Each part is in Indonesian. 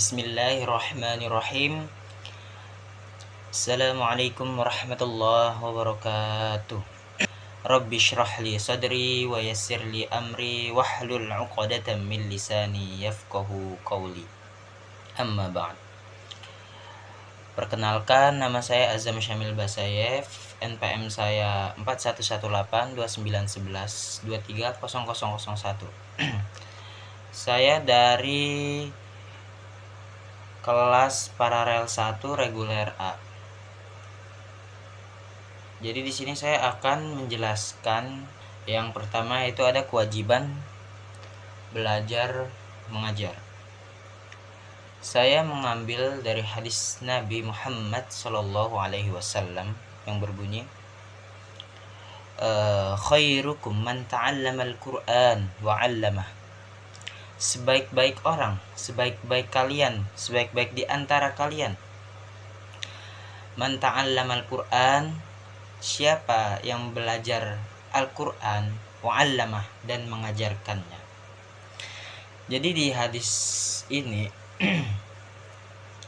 Bismillahirrahmanirrahim. Assalamualaikum warahmatullahi wabarakatuh. Rabbi shrah li sadri wa yassir li amri wahlul 'uqdatam min lisani yafqahu qawli. Amma ba'd. Perkenalkan, nama saya Azam Syamil Basayev. NPM saya 41182911230001. Saya dari kelas paralel 1 reguler A. Jadi di sini saya akan menjelaskan yang pertama, yaitu ada kewajiban belajar mengajar. Saya mengambil dari hadis Nabi Muhammad SAW yang berbunyi, khairukum man ta'allamal Qur'an wa 'allamah. Sebaik-baik orang, sebaik-baik kalian, sebaik-baik di antara kalian, man ta'allamal Qur'an, siapa yang belajar Al-Qur'an, wa 'allamah, dan mengajarkannya. Jadi di hadis ini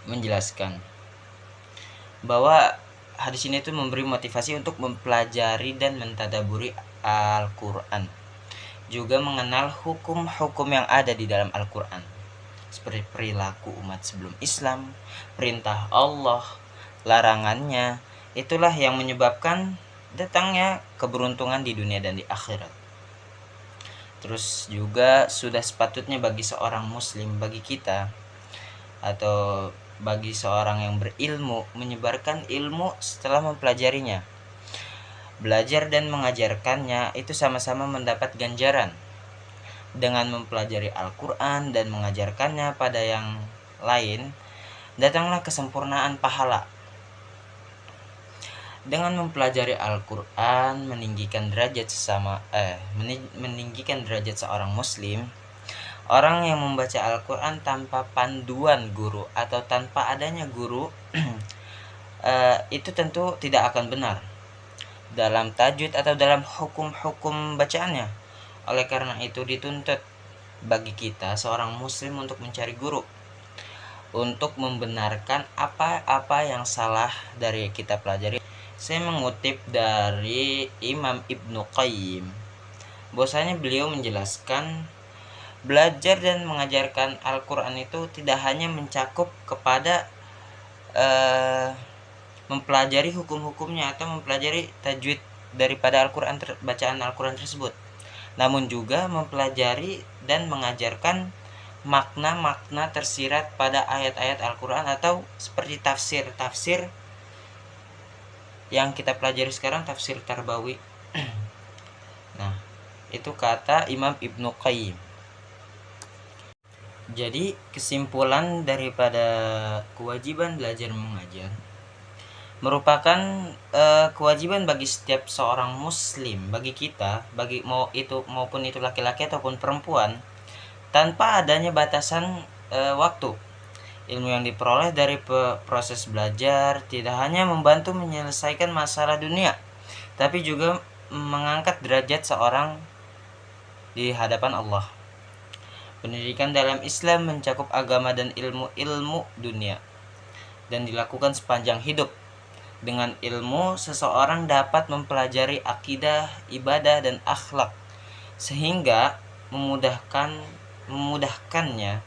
menjelaskan bahwa hadis ini itu memberi motivasi untuk mempelajari dan mentadaburi Al-Qur'an, juga mengenal hukum-hukum yang ada di dalam Al-Quran, seperti perilaku umat sebelum Islam, perintah Allah, larangannya. Itulah yang menyebabkan datangnya keberuntungan di dunia dan di akhirat. Terus juga sudah sepatutnya bagi seorang muslim, bagi kita, atau bagi seorang yang berilmu, menyebarkan ilmu setelah mempelajarinya. Belajar dan mengajarkannya itu sama-sama mendapat ganjaran. Dengan mempelajari Al-Quran dan mengajarkannya pada yang lain, datanglah kesempurnaan pahala. Dengan mempelajari Al-Quran meninggikan derajat seorang muslim. Orang yang membaca Al-Quran tanpa panduan guru atau tanpa adanya guru itu tentu tidak akan benar dalam tajwid atau dalam hukum-hukum bacaannya. Oleh karena itu dituntut bagi kita seorang muslim untuk mencari guru, untuk membenarkan apa-apa yang salah dari kita pelajari. Saya mengutip dari Imam Ibnu Qayyim, bahwasanya beliau menjelaskan belajar dan mengajarkan Al-Quran itu tidak hanya mencakup kepada mempelajari hukum-hukumnya atau mempelajari tajwid daripada Al-Quran, bacaan Al-Quran tersebut, namun juga mempelajari dan mengajarkan makna-makna tersirat pada ayat-ayat Al-Quran, atau seperti tafsir-tafsir yang kita pelajari sekarang, tafsir Tarbawi. Nah, itu kata Imam Ibnu Qayyim. Jadi kesimpulan daripada kewajiban belajar mengajar merupakan kewajiban bagi setiap seorang muslim, bagi kita, bagi maupun itu laki-laki ataupun perempuan, tanpa adanya batasan waktu. Ilmu yang diperoleh dari proses belajar tidak hanya membantu menyelesaikan masalah dunia, tapi juga mengangkat derajat seorang di hadapan Allah. Pendidikan dalam Islam mencakup agama dan ilmu-ilmu dunia, dan dilakukan sepanjang hidup. Dengan ilmu, seseorang dapat mempelajari akidah, ibadah, dan akhlak, sehingga memudahkannya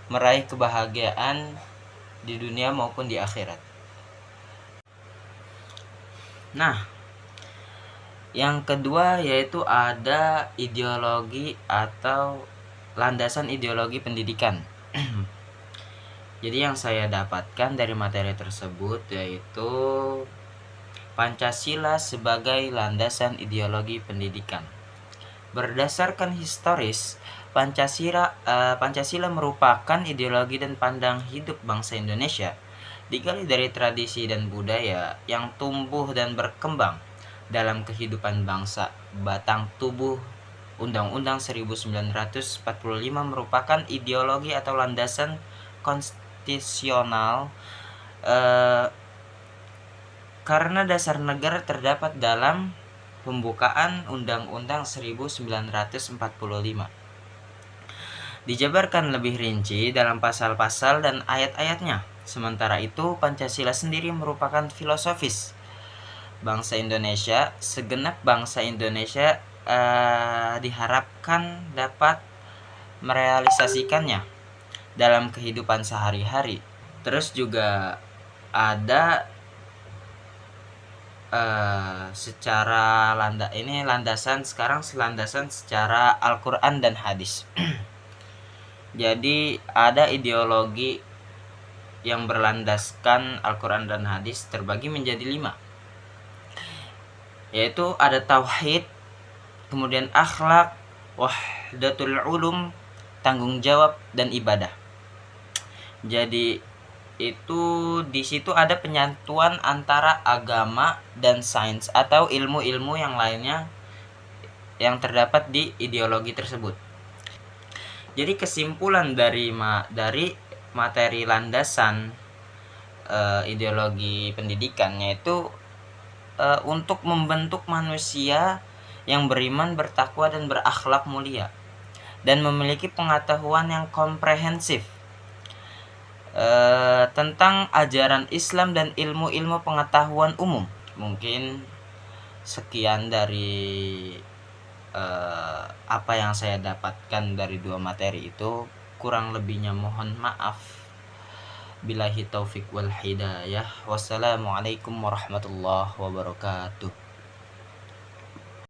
meraih kebahagiaan di dunia maupun di akhirat. Nah, yang kedua yaitu ada ideologi atau landasan ideologi pendidikan. Jadi yang saya dapatkan dari materi tersebut yaitu Pancasila sebagai landasan ideologi pendidikan. Berdasarkan historis, Pancasila merupakan ideologi dan pandang hidup bangsa Indonesia, digali dari tradisi dan budaya yang tumbuh dan berkembang dalam kehidupan bangsa. Batang tubuh Undang-Undang 1945 merupakan ideologi atau landasan konstitusional karena dasar negara terdapat dalam pembukaan Undang-Undang 1945. dijabarkan lebih rinci dalam pasal-pasal dan ayat-ayatnya. Sementara itu, Pancasila sendiri merupakan filosofis bangsa Indonesia. Segenap bangsa Indonesia diharapkan dapat merealisasikannya dalam kehidupan sehari-hari. Terus juga ada secara landasan secara Al-Quran dan hadis. Jadi ada ideologi yang berlandaskan Al-Quran dan hadis terbagi menjadi 5, yaitu ada tauhid, kemudian akhlak, wahdatul ulum, tanggung jawab, dan ibadah. Jadi itu di situ ada penyatuan antara agama dan sains atau ilmu-ilmu yang lainnya yang terdapat di ideologi tersebut. Jadi kesimpulan dari materi landasan ideologi pendidikan yaitu untuk membentuk manusia yang beriman, bertakwa, dan berakhlak mulia dan memiliki pengetahuan yang komprehensif tentang ajaran Islam dan ilmu-ilmu pengetahuan umum. Mungkin sekian dari apa yang saya dapatkan dari 2 materi itu. Kurang lebihnya mohon maaf. Billahi taufik wal hidayah. Wassalamualaikum warahmatullahi wabarakatuh.